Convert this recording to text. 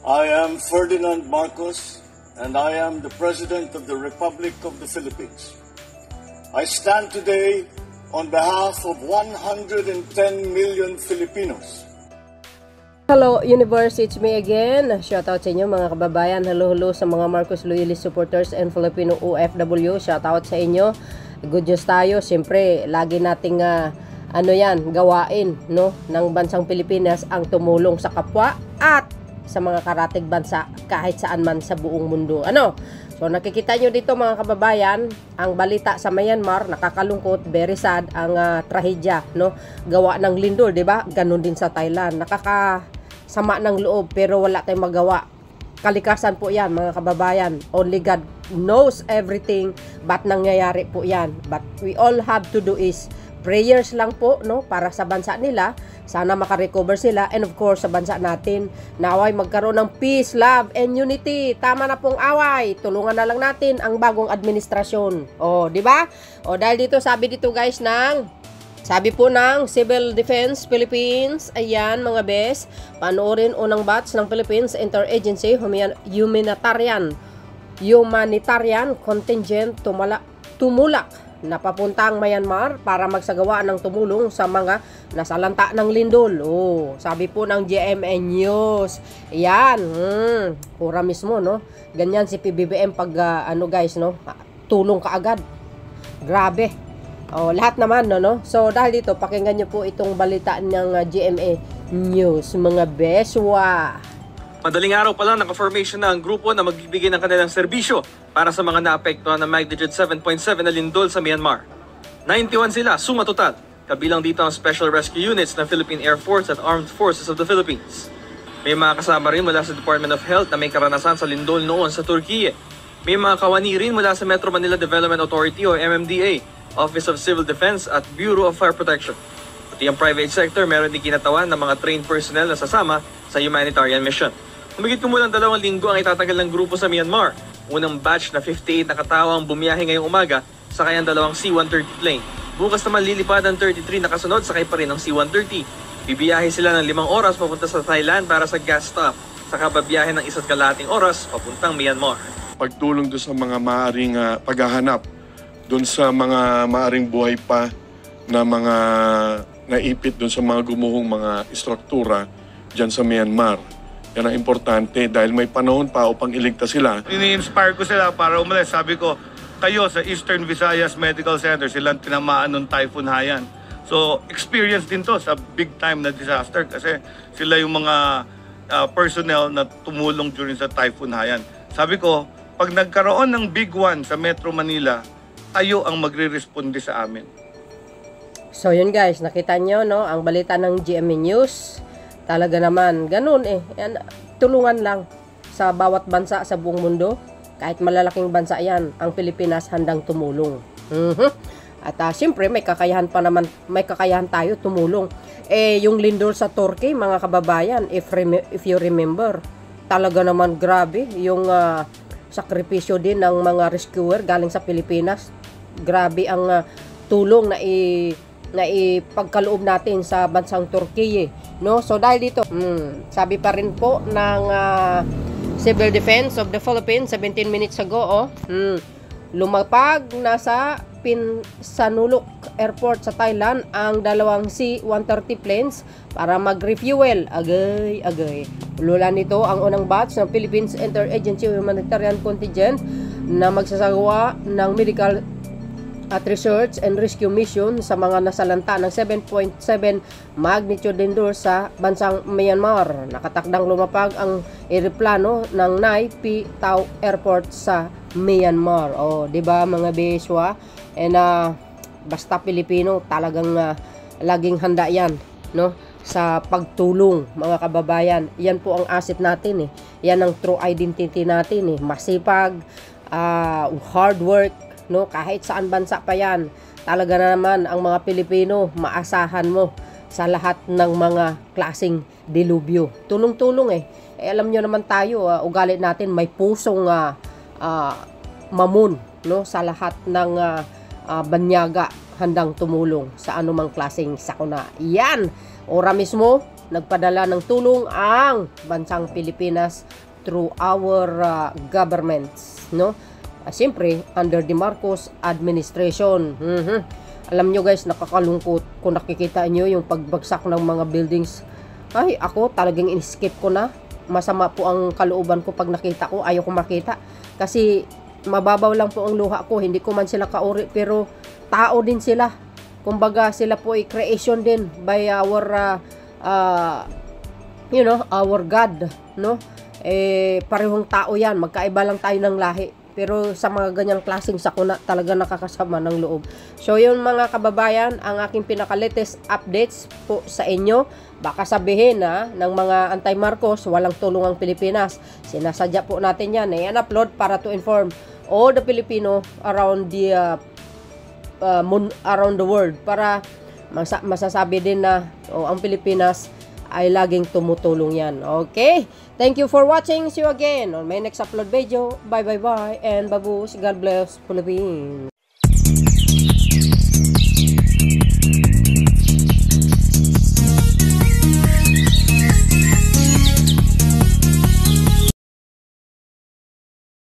I am Ferdinand Marcos, and I am the President of the Republic of the Philippines. I stand today on behalf of 110 million Filipinos. Hello Universe, it's me again. Shoutout sa inyo mga kababayan. Hello sa mga Marcos Loyalist supporters and Filipino OFW. Shoutout sa inyo. Good news tayo. Siyempre, lagi nating gawain, no, ng bansang Pilipinas ang tumulong sa kapwa at sa mga karatig bansa kahit saan man sa buong mundo. So nakikita nyo dito mga kababayan, ang balita sa Myanmar, nakakalungkot, very sad ang trahedya, no, gawa ng lindol, 'di ba? Ganun din sa Thailand. Nakakasama ng loob pero wala tayong magawa. Kalikasan po 'yan mga kababayan. Only God knows everything, but nangyayari po 'yan. But we all have to do is prayers lang po, no, para sa bansa nila. Sana makarecover sila, and of course sa bansa natin, naway magkaroon ng peace, love, and unity. Tama na pong away. Tulungan na lang natin ang bagong administrasyon. Di ba? Dahil dito, sabi po ng Civil Defense Philippines, ayan mga bes, panoorin unang batch ng Philippines Interagency Humanitarian Contingent tumulak na papuntang Myanmar para magsagawa ng tumulong sa mga nasalanta ng lindol. Sabi po ng GMA News. Yan, pura mismo, no? Ganyan si PBBM pag guys, no? Tulong kaagad. Grabe. Lahat naman, no? So dahil dito, pakinggan nyo po itong balita ng GMA News, mga beswa. Madaling araw pa lang naka-formation na ang grupo na magbibigay ng kanilang serbisyo para sa mga naapektuhan ng magnitude 7.7 na lindol sa Myanmar. 91 sila, suma total. Kabilang dito ang Special Rescue Units ng Philippine Air Force at Armed Forces of the Philippines. May mga kasama rin mula sa Department of Health na may karanasan sa lindol noon sa Turkey. May mga kawani rin mula sa Metro Manila Development Authority o MMDA, Office of Civil Defense at Bureau of Fire Protection. Pati ang private sector meron din kinatawan ng mga trained personnel na sasama sa humanitarian mission. Humigit kumulang 2 linggo ang itatagal ng grupo sa Myanmar. Unang batch na 58 na katao ang bumiyahe ngayong umaga sa kanyang dalawang C-130 plane. Bukas naman lilipad ang 33 na kasunod sakay pa rin ng C-130. Bibiyahe sila ng 5 oras papunta sa Thailand para sa gas stop. Saka babiyahe ng 1.5 oras papuntang Myanmar. Pagtulong doon sa mga maaring paghahanap, doon sa mga maaring buhay pa na mga naipit doon sa mga gumuhong mga istruktura dyan sa Myanmar. Yan ang importante dahil may panahon pa upang iligtas sila. Ini-inspire ko sila para umalis. Sabi ko, kayo sa Eastern Visayas Medical Center, silang tinamaan ng Typhoon Haiyan. So, experience din to sa big time na disaster kasi sila yung mga personnel na tumulong during sa Typhoon Haiyan. Sabi ko, pag nagkaroon ng big one sa Metro Manila, kayo ang magre-responde sa amin. So yun guys, nakita nyo, no, ang balita ng GMA News. Talaga naman, ganun Yan, tulungan lang sa bawat bansa sa buong mundo. Kahit malalaking bansa yan, ang Pilipinas handang tumulong. At siyempre, may kakayahan tayo tumulong. Yung lindol sa Turkey, mga kababayan, if you remember, talaga naman grabe. Yung sakripisyo din ng mga rescuer galing sa Pilipinas. Grabe ang tulong na ipagkaloob natin sa bansang Turkey, no? So dahil dito, sabi pa rin po ng Civil Defense of the Philippines 17 minutes ago, lumapag na sa Pinsanulok Airport sa Thailand ang dalawang C-130 planes para mag-refuel. Agay. Lula nito ang unang batch ng Philippines Interagency Humanitarian Contingent na magsasagawa ng medical at research and rescue mission sa mga nasalanta ng 7.7 magnitude lindol sa bansang Myanmar. Nakatakdang lumapag ang eroplano ng Nai Pi Tau Airport sa Myanmar. Di ba mga beswa? And basta Pilipino, talagang laging handa yan, no, sa pagtulong, mga kababayan. Yan po ang asset natin Yan ang true identity natin Masipag, hard work, no, kahit saan bansa pa yan. Talaga naman ang mga Pilipino, maasahan mo sa lahat ng mga klaseng dilubyo. Tulong-tulong alam nyo naman tayo, ugali natin may pusong mamun, no, sa lahat ng banyaga, handang tumulong sa anumang klaseng sakuna. Yan, ora mismo nagpadala ng tulong ang bansang Pilipinas through our governments, no? Siyempre, under the Marcos administration. Alam nyo guys, nakakalungkot kung nakikita nyo yung pagbagsak ng mga buildings. Ay, ako talagang in-skip ko na. Masama po ang kalooban ko pag nakita ko. Ayaw ko makita. Kasi mababaw lang po ang luha ko. Hindi ko man sila kauri, pero tao din sila. Kumbaga, sila po ay creation din by our, our God, no? Parehong tao yan. Magkaiba lang tayo ng lahi. Pero sa mga ganyang klaseng sakuna, talaga nakakasama ng loob. So yun mga kababayan, ang aking pinaka-latest updates po sa inyo. Baka sabihin ng mga anti-Marcos, walang tulong ang Pilipinas. Sinasadya po natin yan. I-upload para to inform all the Filipino around the around the world. Para masasabi din na ang Pilipinas ay laging tumutulong yan. Okay? Thank you for watching. See you again on my next upload video. Bye. And babush. God bless Philippines.